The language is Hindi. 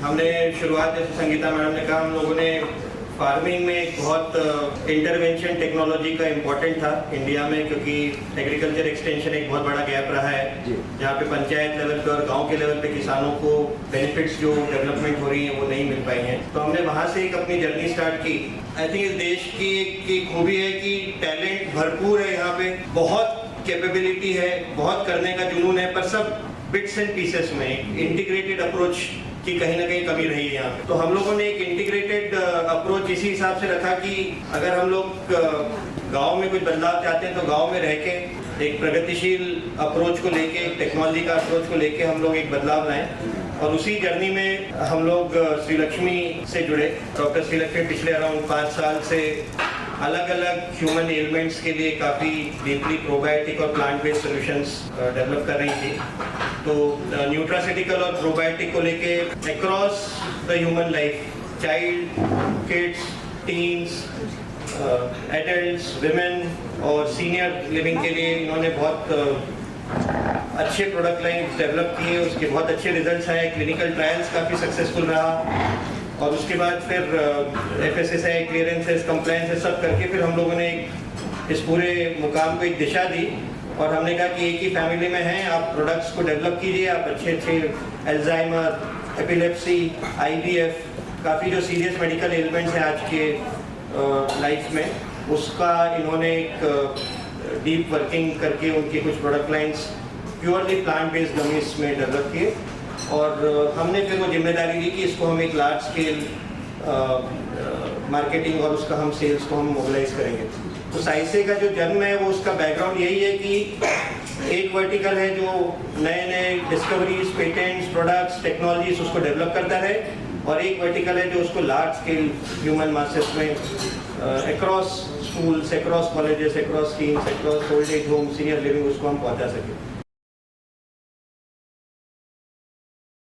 हमने शुरुआत, जैसे संगीता मैडम ने कहा, हम लोगों ने फार्मिंग में एक बहुत इंटरवेंशन टेक्नोलॉजी का इम्पोर्टेंट था इंडिया में, क्योंकि एग्रीकल्चर एक्सटेंशन एक बहुत बड़ा गैप रहा है जहाँ पे पंचायत लेवल पे और गांव के लेवल पे किसानों को बेनिफिट्स जो डेवलपमेंट हो रही है वो नहीं मिल पाई हैं। तो हमने वहाँ से एक अपनी जर्नी स्टार्ट की। आई थिंक इस देश की एक खूबी है कि टैलेंट भरपूर है यहाँ पे, बहुत कैपेबिलिटी है, बहुत करने का जुनून है, पर सब बिट्स एंड पीसेस में इंटीग्रेटेड अप्रोच की कहीं ना कहीं कमी रही है यहाँ पे। तो हम लोगों ने एक इंटीग्रेटेड अप्रोच इसी हिसाब से रखा कि अगर हम लोग गांव में कुछ बदलाव चाहते हैं तो गांव में रह के एक प्रगतिशील अप्रोच को लेके, एक टेक्नोलॉजी का अप्रोच को लेके हम लोग एक बदलाव लाएं। और उसी जर्नी में हम लोग श्री लक्ष्मी से जुड़े। डॉक्टर श्री लक्ष्मी पिछले अराउंड 5 साल से अलग अलग ह्यूमन एलिमेंट्स के लिए काफ़ी डीपली प्रोबायोटिक और प्लांट बेस्ड सॉल्यूशंस डेवलप कर रही थी। तो न्यूट्रासिटिकल और प्रोबायोटिक को लेके across the human life, child, kids, teens, adults, women और सीनियर लिविंग के लिए इन्होंने बहुत अच्छे प्रोडक्ट लाइन डेवलप किए। उसके बहुत अच्छे रिजल्ट्स आए, क्लिनिकल ट्रायल्स काफ़ी सक्सेसफुल रहा। और उसके बाद फिर FSSAI क्लियरेंसेस, कंप्लायंसेस सब करके फिर हम लोगों ने इस पूरे मुकाम को एक दिशा दी। और हमने कहा कि एक ही फैमिली में हैं, आप प्रोडक्ट्स को डेवलप कीजिए, आप अच्छे अच्छे अल्जाइमर, एपिलेप्सी, IVF, काफ़ी जो सीरियस मेडिकल एलिमेंट्स हैं आज के लाइफ में, उसका इन्होंने एक डीप वर्किंग करके उनकी कुछ product lines purely plant based gummies में डेवलप किए। और हमने फिर वो जिम्मेदारी ली कि इसको हम एक लार्ज स्केल मार्केटिंग और उसका हम सेल्स को हम मोबिलाइज करेंगे। तो साइसे का जो जन्म है वो उसका बैकग्राउंड यही है कि एक वर्टिकल है जो नए नए डिस्कवरीज, पेटेंट्स, प्रोडक्ट्स, टेक्नोलॉजीज उसको डेवलप करता है, और एक वर्टिकल है जो उसको लार्ज स्केल ह्यूमन मासेस में across schools, across colleges, across schemes, across old age home, senior living उसको हम पहुंचा सकें।